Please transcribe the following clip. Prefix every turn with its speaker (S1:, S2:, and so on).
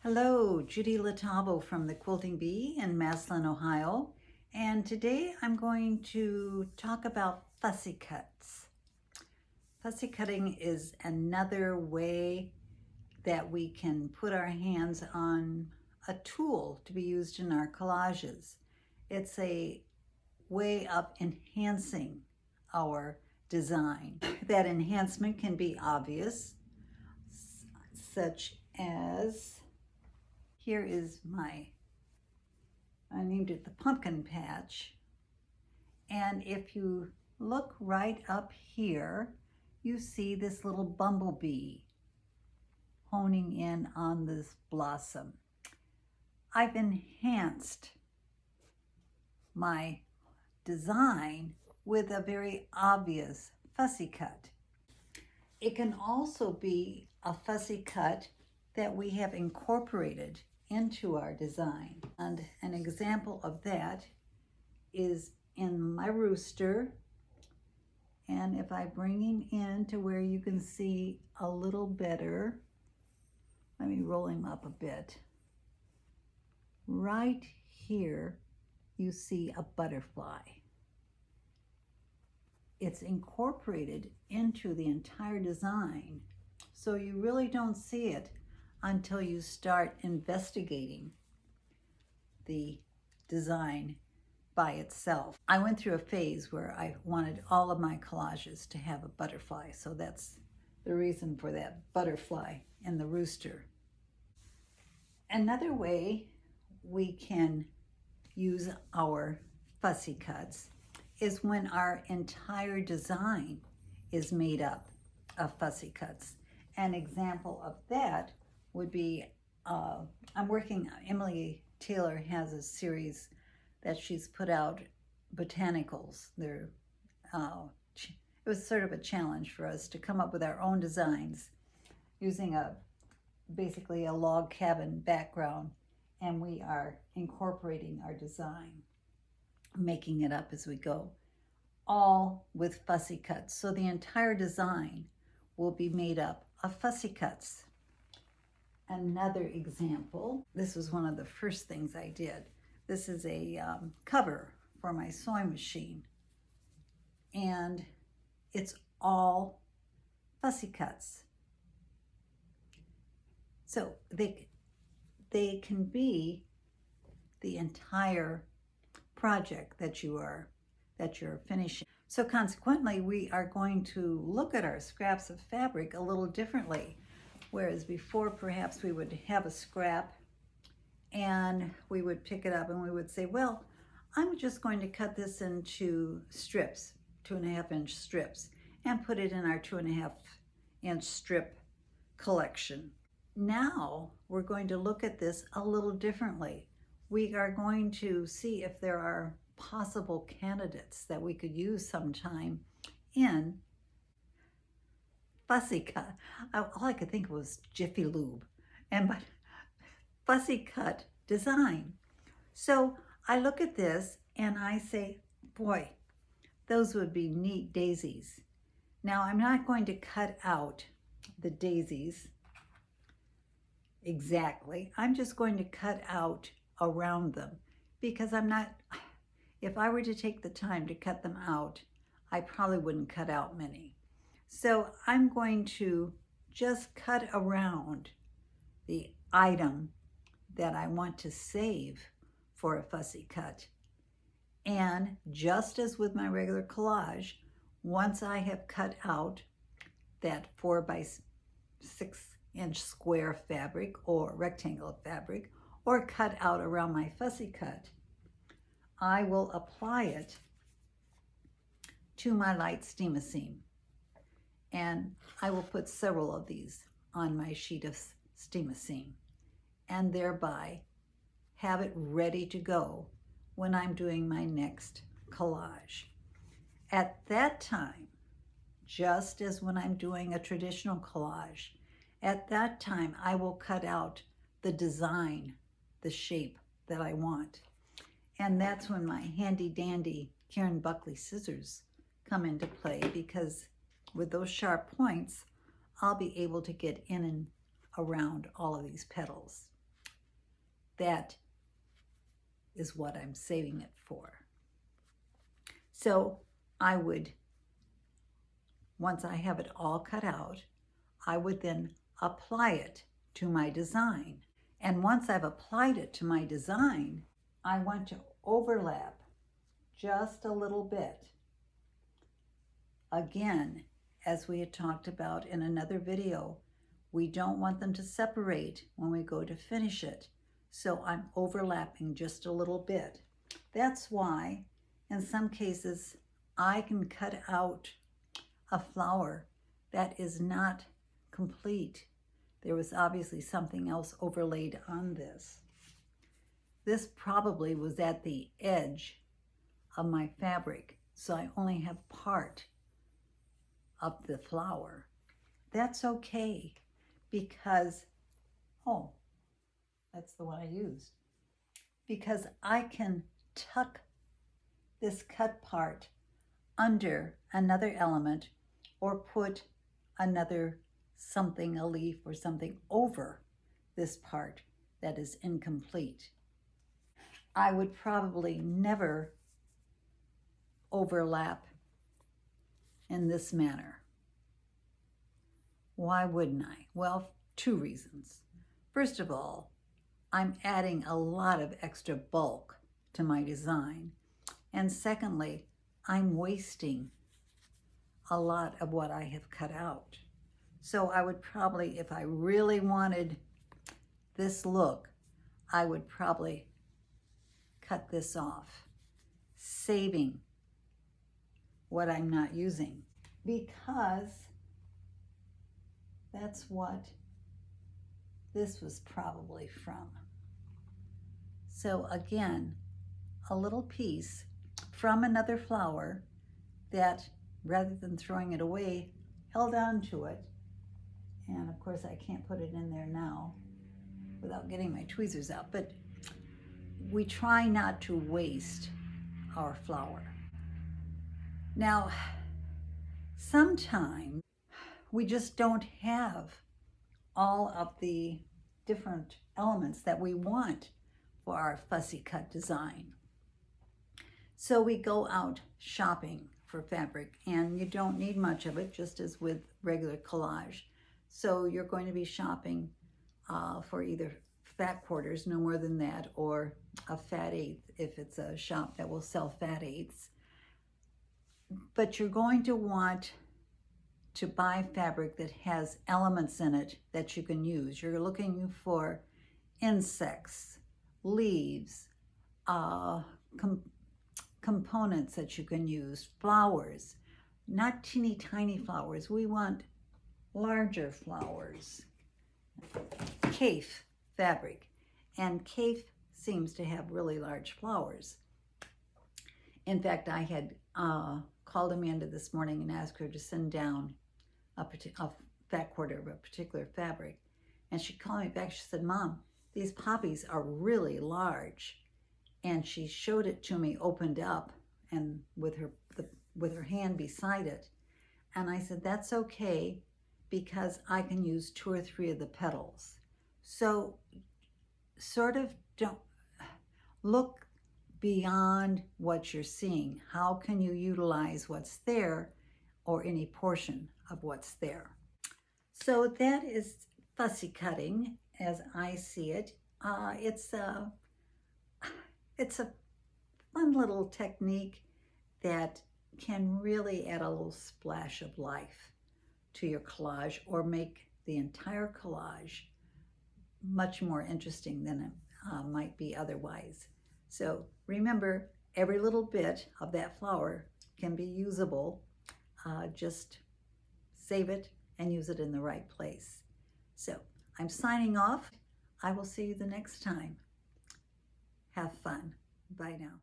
S1: Hello, Judy Latavo from the Quilting Bee in Massillon, Ohio. And today I'm going to talk about fussy cuts. Fussy cutting is another way that we can put our hands on a tool to be used in our collages. It's a way of enhancing our design. That enhancement can be obvious, such as here is I named it the pumpkin patch. And if you look right up here, you see this little bumblebee honing in on this blossom. I've enhanced my design with a very obvious fussy cut. It can also be a fussy cut that we have incorporated into our design. And an example of that is in my rooster. And if I bring him in to where you can see a little better, let me roll him up a bit. Right here, you see a butterfly. It's incorporated into the entire design, so you really don't see it until you start investigating the design by itself. I went through a phase where I wanted all of my collages to have a butterfly, so that's the reason for that butterfly in the rooster. Another way we can use our fussy cuts is when our entire design is made up of fussy cuts. An example of that would be, Emily Taylor has a series that she's put out, botanicals. It was sort of a challenge for us to come up with our own designs using basically a log cabin background, and we are incorporating our design, making it up as we go, all with fussy cuts. So the entire design will be made up of fussy cuts. Another example, this was one of the first things I did. This is a cover for my sewing machine, and it's all fussy cuts. So they can be the entire project that you're finishing. So consequently, we are going to look at our scraps of fabric a little differently. Whereas before, perhaps we would have a scrap and we would pick it up and we would say, well, I'm just going to cut this into strips, 2.5-inch strips, and put it in our 2.5-inch strip collection. Now we're going to look at this a little differently. We are going to see if there are possible candidates that we could use sometime in fussy cut. All I could think of was Jiffy Lube, but fussy cut design. So I look at this and I say, boy, those would be neat daisies. Now I'm not going to cut out the daisies exactly. I'm just going to cut out around them, because if I were to take the time to cut them out, I probably wouldn't cut out many. So I'm going to just cut around the item that I want to save for a fussy cut. And just as with my regular collage, once I have cut out that 4x6-inch square fabric or rectangle fabric, or cut out around my fussy cut, I will apply it to my light steam-a-seam. And I will put several of these on my sheet of steam-a-seam, and thereby have it ready to go when I'm doing my next collage. At that time, just as when I'm doing a traditional collage, at that time I will cut out the design, the shape that I want. And that's when my handy dandy Karen Buckley scissors come into play, because with those sharp points, I'll be able to get in and around all of these petals. that is what I'm saving it for. So I would, once I have it all cut out, I would then apply it to my design. And once I've applied it to my design, I want to overlap just a little bit. Again, as we had talked about in another video, we don't want them to separate when we go to finish it. So I'm overlapping just a little bit. That's why in some cases I can cut out a flower that is not complete. There was obviously something else overlaid on this. This probably was at the edge of my fabric, so I only have part of the flower. That's okay, because, oh, that's the one I used. Because I can tuck this cut part under another element or put another something, a leaf or something, over this part that is incomplete. I would probably never overlap in this manner. Why wouldn't I? Well, two reasons. First of all, I'm adding a lot of extra bulk to my design. And secondly, I'm wasting a lot of what I have cut out. So I would probably, if I really wanted this look, I would probably cut this off, saving what I'm not using, because that's what this was probably from. So again, a little piece from another flower that, rather than throwing it away, held on to it. And of course I can't put it in there now without getting my tweezers out, but we try not to waste our flower. Now, sometimes we just don't have all of the different elements that we want for our fussy cut design. So we go out shopping for fabric, and you don't need much of it, just as with regular collage. So you're going to be shopping for either fat quarters, no more than that, or a fat eighth if it's a shop that will sell fat eighths. But you're going to want to buy fabric that has elements in it that you can use. You're looking for insects, leaves, components that you can use, flowers, not teeny tiny flowers. We want larger flowers. Kaffe fabric, and kaffe seems to have really large flowers. In fact, I had called Amanda this morning and asked her to send down a fat quarter of a particular fabric, and she called me back. She said, "Mom, these poppies are really large." And she showed it to me opened up and with her hand beside it. And I said, "That's okay, because I can use 2 or 3 of the petals." So sort of don't look beyond what you're seeing. How can you utilize what's there, or any portion of what's there? So that is fussy cutting as I see it. It's a fun little technique that can really add a little splash of life to your collage, or make the entire collage much more interesting than it might be otherwise. So remember, every little bit of that flower can be usable. Just save it and use it in the right place. So I'm signing off. I will see you the next time. Have fun. Bye now.